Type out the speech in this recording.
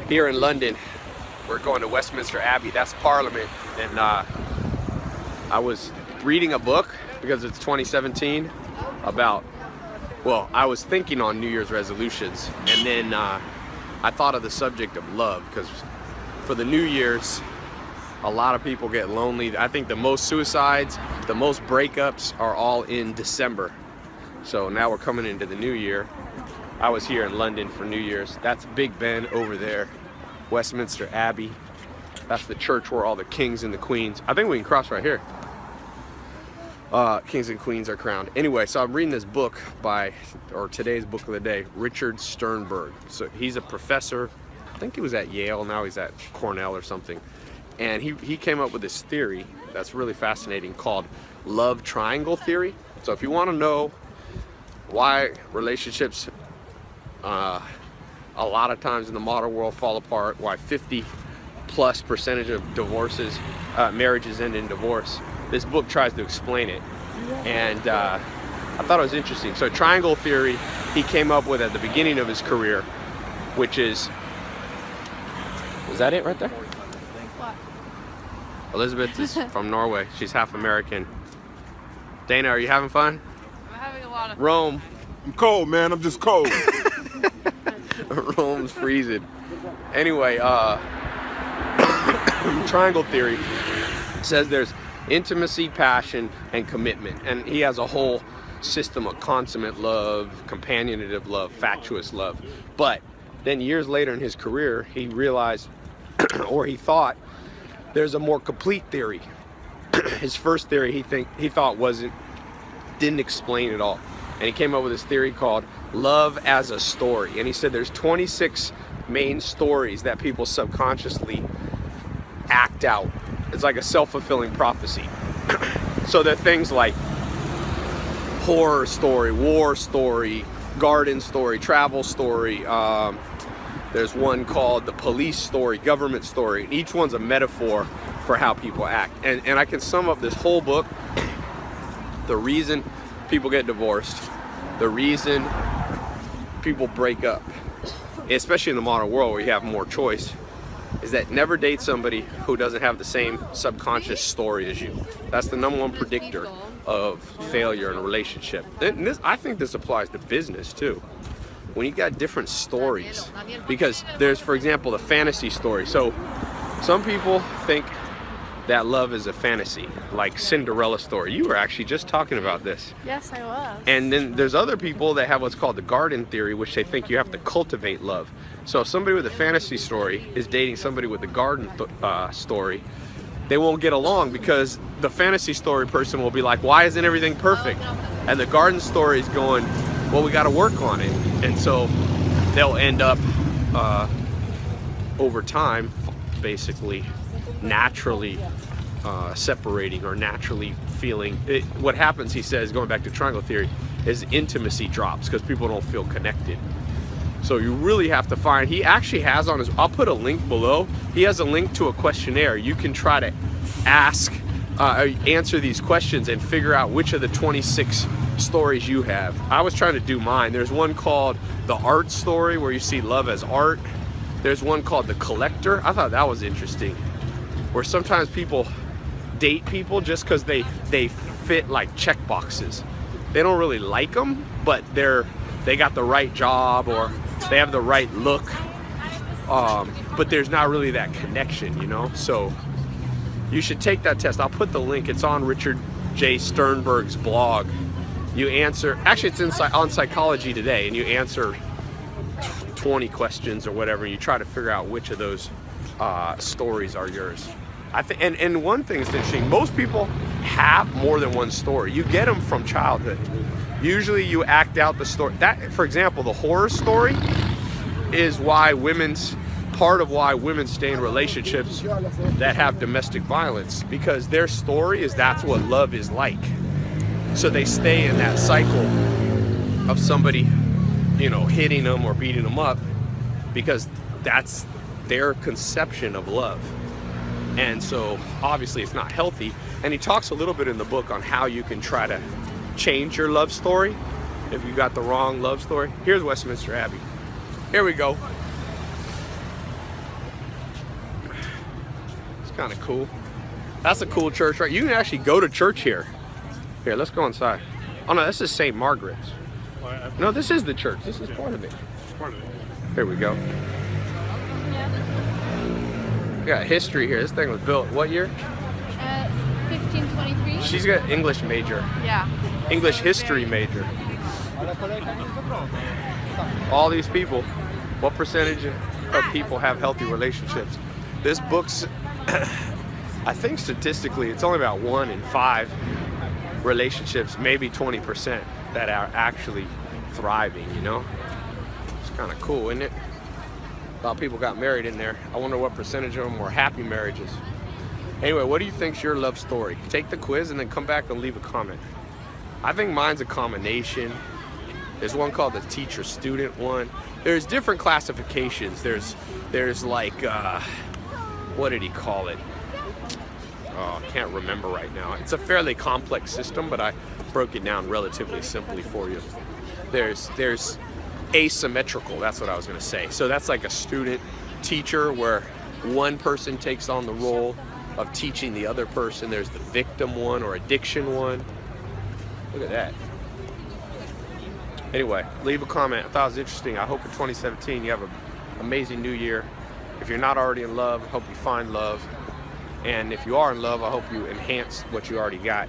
here in London. We're going to Westminster Abbey. That's Parliament. And I was reading a book because it's 2017 about, well, I was thinking on New Year's resolutions, and then I thought of the subject of love, because for the New Year's, a lot of people get lonely. I think the most suicides, the most breakups are all in December. So now we're coming into the new year. I was here in London for New Year's. That's Big Ben over there, Westminster Abbey. That's the church where all the kings and the queens, I think we can cross right here. Kings and queens are crowned. Anyway, so I'm reading this book by, or today's book of the day, Richard Sternberg. So he's a professor, I think he was at Yale, now he's at Cornell or something. And he came up with this theory that's really fascinating called love triangle theory. So if you want to know why relationships a lot of times in the modern world fall apart, why 50+% of divorces, marriages end in divorce, this book tries to explain it. And I thought it was interesting. So triangle theory he came up with at the beginning of his career, which is that it right there? Elizabeth is from Norway. She's half American. Dana, are you having fun? I'm having a lot of Rome. I'm cold, man. I'm just cold. Rome's freezing. Anyway, triangle theory says there's intimacy, passion, and commitment. And he has a whole system of consummate love, companionative love, fatuous love. But then years later in his career, he realized, or he thought, there's a more complete theory. His first theory he thought didn't explain it all. And he came up with this theory called love as a story. And he said there's 26 main stories that people subconsciously act out. It's like a self-fulfilling prophecy. So there are things like horror story, war story, garden story, travel story. There's one called the police story, government story. And each one's a metaphor for how people act. And I can sum up this whole book. The reason people get divorced, the reason people break up, especially in the modern world where you have more choice, is that never date somebody who doesn't have the same subconscious story as you. That's the #1 predictor of failure in a relationship. And I think this applies to business too. When you got different stories, because there's, for example, the fantasy story. So some people think that love is a fantasy, like Cinderella story. You were actually just talking about this. Yes, I was. And then there's other people that have what's called the garden theory, which they think you have to cultivate love. So if somebody with a fantasy story is dating somebody with a garden story, they won't get along, because the fantasy story person will be like, why isn't everything perfect? And the garden story is going, well, we got to work on it. And so they'll end up over time basically naturally separating, or naturally feeling it. What happens, he says, going back to triangle theory, is intimacy drops because people don't feel connected. So you really have to find, he actually has on his, I'll put a link below, he has a link to a questionnaire. You can try to answer these questions and figure out which of the 26 stories you have. I was trying to do mine. There's one called the art story, where you see love as art. There's one called the collector. I thought that was interesting, where sometimes people date people just because they fit like check boxes. They don't really like them, but they got the right job, or they have the right look, but there's not really that connection, you know? So you should take that test. I'll put the link. It's on Richard J. Sternberg's blog. You answer, actually it's on Psychology Today, and you answer 20 questions or whatever. You try to figure out which of those stories are yours. And one thing that's interesting, most people have more than one story. You get them from childhood. Usually you act out the story. That, for example, the horror story is part of why women stay in relationships that have domestic violence, because their story is that's what love is like. So they stay in that cycle of somebody, you know, hitting them or beating them up, because that's their conception of love. And so obviously it's not healthy. And he talks a little bit in the book on how you can try to change your love story if you got the wrong love story. Here's Westminster Abbey. Here we go. kind of cool. That's a cool church, right? You can actually go to church here. Here, let's go inside. Oh no, this is St. Margaret's. No, this is the church. This is part of it. Here we go. We got history here. This thing was built what year? 1523. She's got English major. Yeah. English history major. All these people, what percentage of people have healthy relationships? This book's, I think statistically, it's only about 1 in 5 relationships, maybe 20% that are actually thriving, you know? It's kind of cool, isn't it? A lot of people got married in there. I wonder what percentage of them were happy marriages. Anyway, what do you think's your love story? Take the quiz and then come back and leave a comment. I think mine's a combination. There's one called the teacher-student one. There's different classifications. There's like, what did he call it? Oh, I can't remember right now. It's a fairly complex system, but I broke it down relatively simply for you. There's asymmetrical, that's what I was gonna say. So that's like a student-teacher where one person takes on the role of teaching the other person. There's the victim one or addiction one. Look at that. Anyway, leave a comment. I thought it was interesting. I hope in 2017 you have an amazing new year. If you're not already in love, I hope you find love. And if you are in love, I hope you enhance what you already got.